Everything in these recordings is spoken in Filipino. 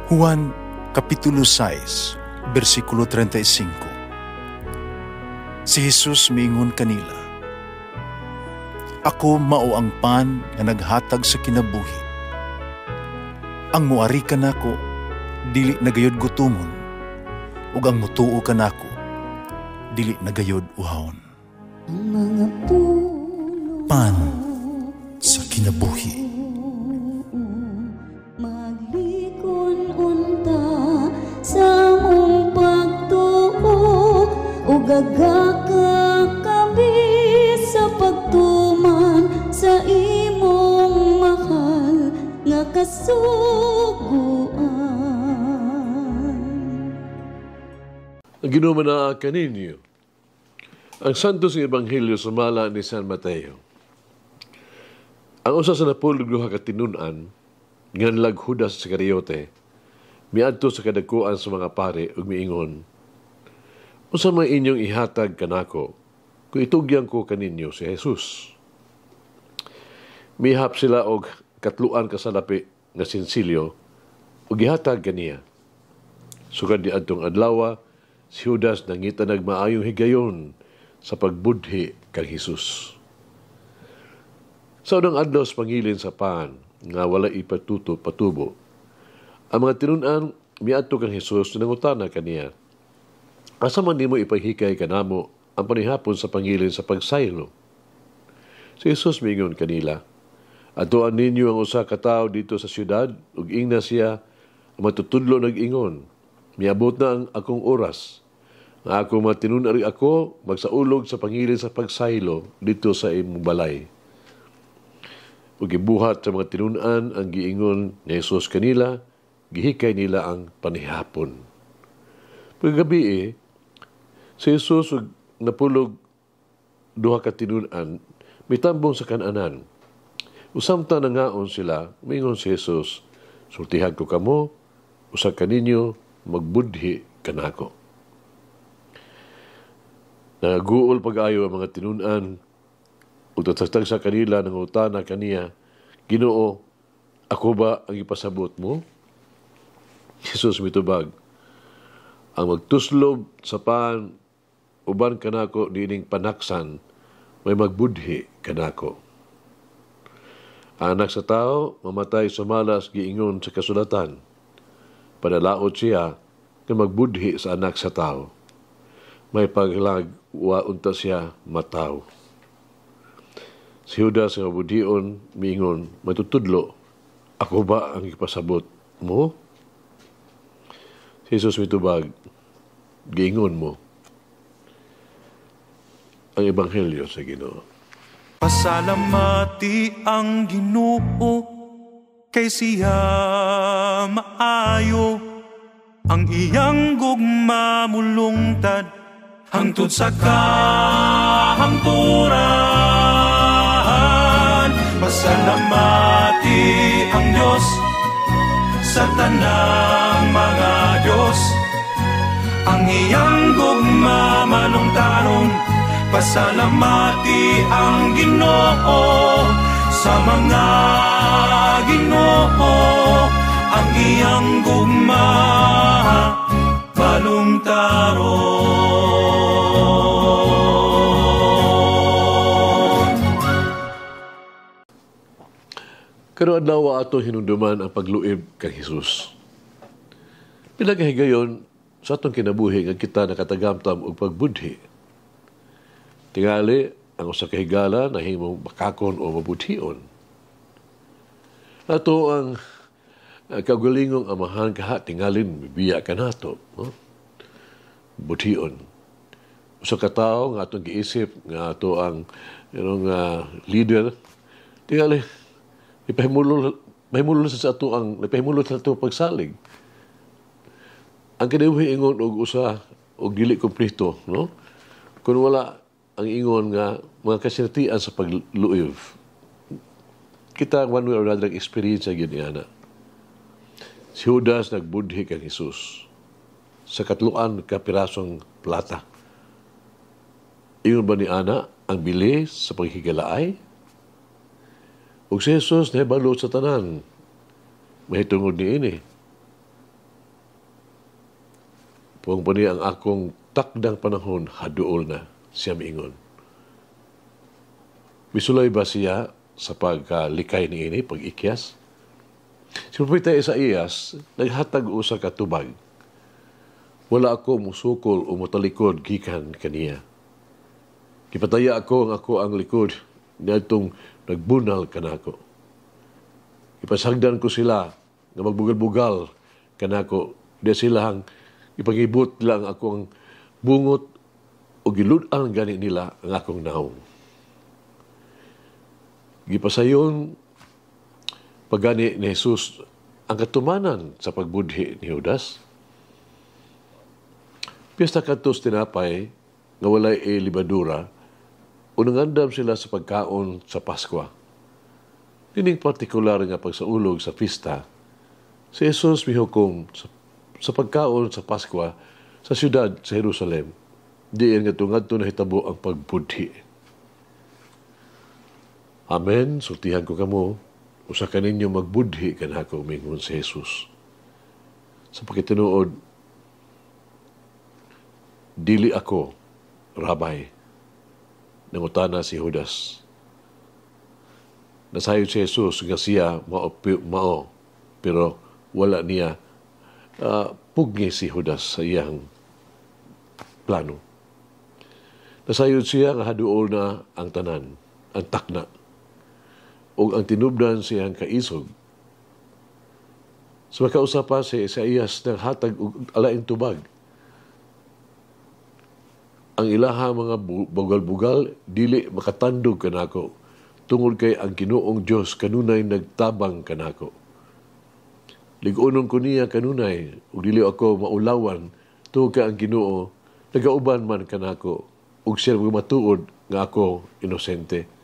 Juan Kapitulo 6, versikulo 35. Si Jesus miingon kanila, "Ako mao ang pan nga naghatag sa kinabuhi. Ang muari kanako dili nagayod gutumon, ug ang mutuo kanako dili nagayod uhawon." Ang mga puno Pan sa kinabuhi. maglikon unta sa mong pagtuo ug gagakabi sa pagtuman sa imong mahal nga kasuguan. Ang ginumana kaninyo ang Santos ng Ebanghelyo sumala ni San Mateo. Ang usa sa napulog duha ka tinud-an nga nalag Judas Iscariote miadto sa kadakuan sa mga pare ug miingon, "Unsa man inyong ihatag kanako kung itugyan ko kaninyo si Jesus?" Mihap sila og katluan ka salapi nga sinsilyo ug gihatag kaniya. Sugad ni adtong adlaw, si Judas nangita nagmaayong higayon sa pagbudhi kang Jesus. Sa unang adlaw sa pangilin sa pan nga wala patubo, ang mga tinud-an miadto kang Jesus nangutana kaniya, "Asa man nimo ipahikay kanamo ang panihapon sa pangilin sa pagsaylo?" Si Jesus miingon kanila, "Atoan ninyo ang usa ka tawo dito sa syudad ug ingna siya ang matutudlo nag-ingon, miabot na ang akong oras nga ako matinun-ari ako magsaulog sa pangilin sa pagsaylo dito sa imong balay." Ug gibuhat sa mga tinun-an ang giingon ni Jesus kanila, gihikay nila ang panihapon. Paggabi si Jesus ug napulog duha ka tinun-an mitambong sa kan-anan. Usamta nangaon sila, miingon si Jesus, "Sultihag ko kamo, usa kaninyo magbudhi kanako." Nagaguol pag-ayo ang mga tinun-an ug tatagtag sa kanila nangutana kaniya, "Ginoo, ako ba ang ipasabot mo?" Jesus mitubag, "Ang magtuslob sa pan uban kanako dining panaksan may magbudhi kanako. Ang anak sa tao mamatay sumalas giingon sa kasulatan. Padalaot siya nga magbudhi sa anak sa tao. May paglag wa unta siya mataw." Si Judas nga budhion miingon, "Matutudlo, ako ba ang ipasabot mo?" Si Jesus mitubag, "Giingon mo." Ang Ebanghelyo sa Ginoo. Pasalamati ang Ginoo kay siya maayo, ang iyang gugma mulungtad hangtod sa kahangturan. Pasalamati ang Diyos sa tanang mga Diyos, ang iyang gugma malungtaron. Pasalamati ang Ginoo sa mga Ginoo, ang iyang gugma malungtaron. Karon adlaw ato hinumduman ang pagluib kang Jesus. Pinagahigayon sa atong kinabuhi nga kita nakatagamtam og pagbudhi. Tingali ang usa ka higala na himong bakakon o mabudhion. Ato ang kaugalingong amahan kaha tingalin bibiya kanato, no? Budhion. Usa ka tawo nga atong giisip nga ato ang leader tingali ipahimulol sa ato ang pagsalig. Ang kinabuhi ingon og usa og dili kompleto, no? Kung wala ang ingon nga mga kasinatian sa pagluib, kita one way or another experience yun nga na. Si Judas nagbudhi kang Jesus sa katluan ka pirasong plata. Ingon ba ni ana ang bilis sa paghigalaay? Ug si Jesus nahibalo sa tanan. Mahitungod ni ini. Puang pa niya ang akong takdang panahon, haduol na, siya miingon. Misulay ba siya sa paglikay ni ini, pag-ikyas? Si Propeta Isaías, naghatag usa ka tubag. Wala ako musukol o mutalikod gikan kaniya. Kipataya ako ang likod na itong nagbunal kanako. Ipasagdan ko sila na magbugal-bugal kanako. Di silang ipagibot lang akong bungot o giludan gani nila ang akong naong. Gipasayon pagani ni Jesus ang katumanan sa pagbudhi ni Judas. Piyesta kadtos tinapay nga walay libadura o nangandam sila sa pagkaon sa Paskwa. Dining partikular nga pagsaulog sa pista, si Jesus mihukom sa pagkaon sa Paskwa sa siyudad sa Jerusalem. Diin nga tungad na hitabo ang pagbudhi. Amen. Sultihan ko kamo, usa kaninyo magbudhi kanako umingon si Jesus. Sa pagkitinuod, dili ako, Rabay, nangutana si Judas. Nasayod si Jesus nga siya mao, pero wala niya pugni si Judas sa iyang plano. Nasayod siya nga haduol na ang tanan, ang takna, o ang tinubdan siyang kaisog. Sa makausapa si Isaías ng hatag alaing tubag. Ang ilaha mga bugal-bugal, dili makatandog kanako, tungod kay ang Ginoong Diyos kanunay nagtabang kanako. Ligunon ko niya kanunay, ug dili ako maulawan, tungod kay ang Ginoo, nagauban man kanako, ug siya matuod nga ako inosente.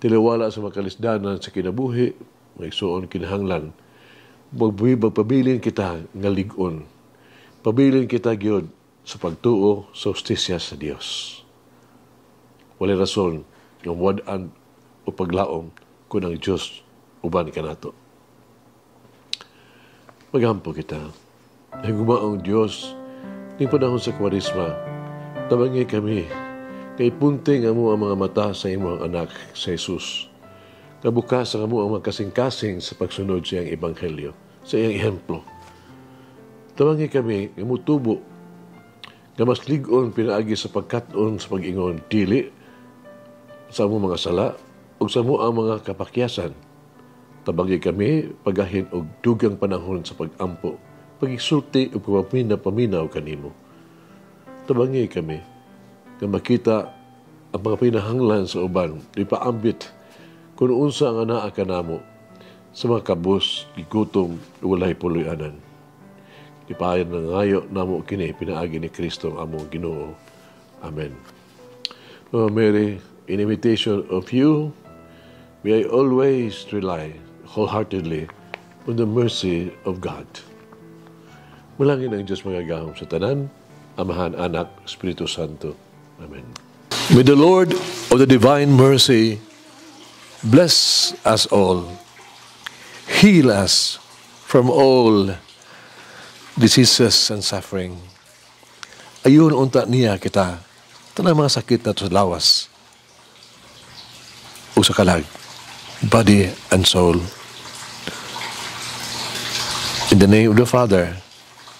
Tiliwala sa makalisdanan sa kinabuhi, may suon kinahanglan. Magpabilin kita nga ligon. Pabilin kita gyud sa pagtuo sa hustisya sa Dios. Walay rason ng wad-an o paglaom kung ang Diyos uban ka nato. Maghampo kita. Nagumaong Diyos, ni panahon sa Kwarisma, tabangi kami kay punting amo ang mga mata sa imong anak sa Jesus. Kabukas ang amo ang mga kasing-kasing sa pagsunod sa iyang ebanghelyo, sa iyang ehemplo. Tawangi kami, imutubo, nga mas ligon pinaagi sa pagkaton sa pag-ingon, dili sa among mga sala, o sa amo ang mga kapakyasan. Tabangi kami, pagahin og dugang panahon sa pag-ampo, pag-isulti o paminaw kanimo. Tabangi kami, nga makita ang mga pinahanglan sa uban, di paambit kung unsa ang anaa kanamo sa mga kabus, gigutom, walay puluyanan. Ipayan na ngayo namo kini pinaagi ni Kristo ang among Ginoo. Amen. Mama Mary, in imitation of you, may I always rely wholeheartedly on the mercy of God. Mulangin ang Diyos mga gahom sa tanan, Amahan, Anak, Espiritu Santo. Amen. May the Lord of the divine mercy bless us all, heal us from all diseases and suffering. Ayun unta niya kita, tanang mga sakit na sa lawas, o sa kalag, body and soul. In the name of the Father,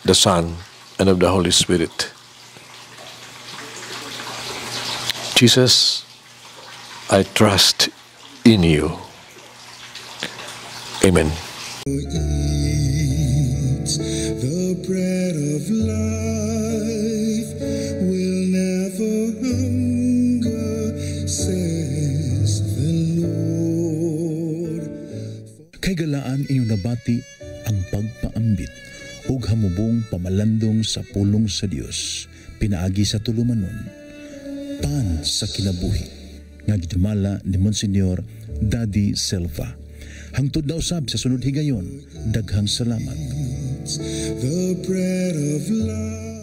the Son, and of the Holy Spirit. Jesus, I trust in you. Amen. Eat the bread of life, will never hunger, says the Lord. Kay galaan inyong nabati ang pagpaambit ug hamubong pamalandong sa pulong sa Dios, pinaagi sa tulumanon. Pan sa kinabuhi nga gidumala ni Monsignor Daddy Silva. Hangtod na usab sa sunod higayon, daghang salamat. The bread of life.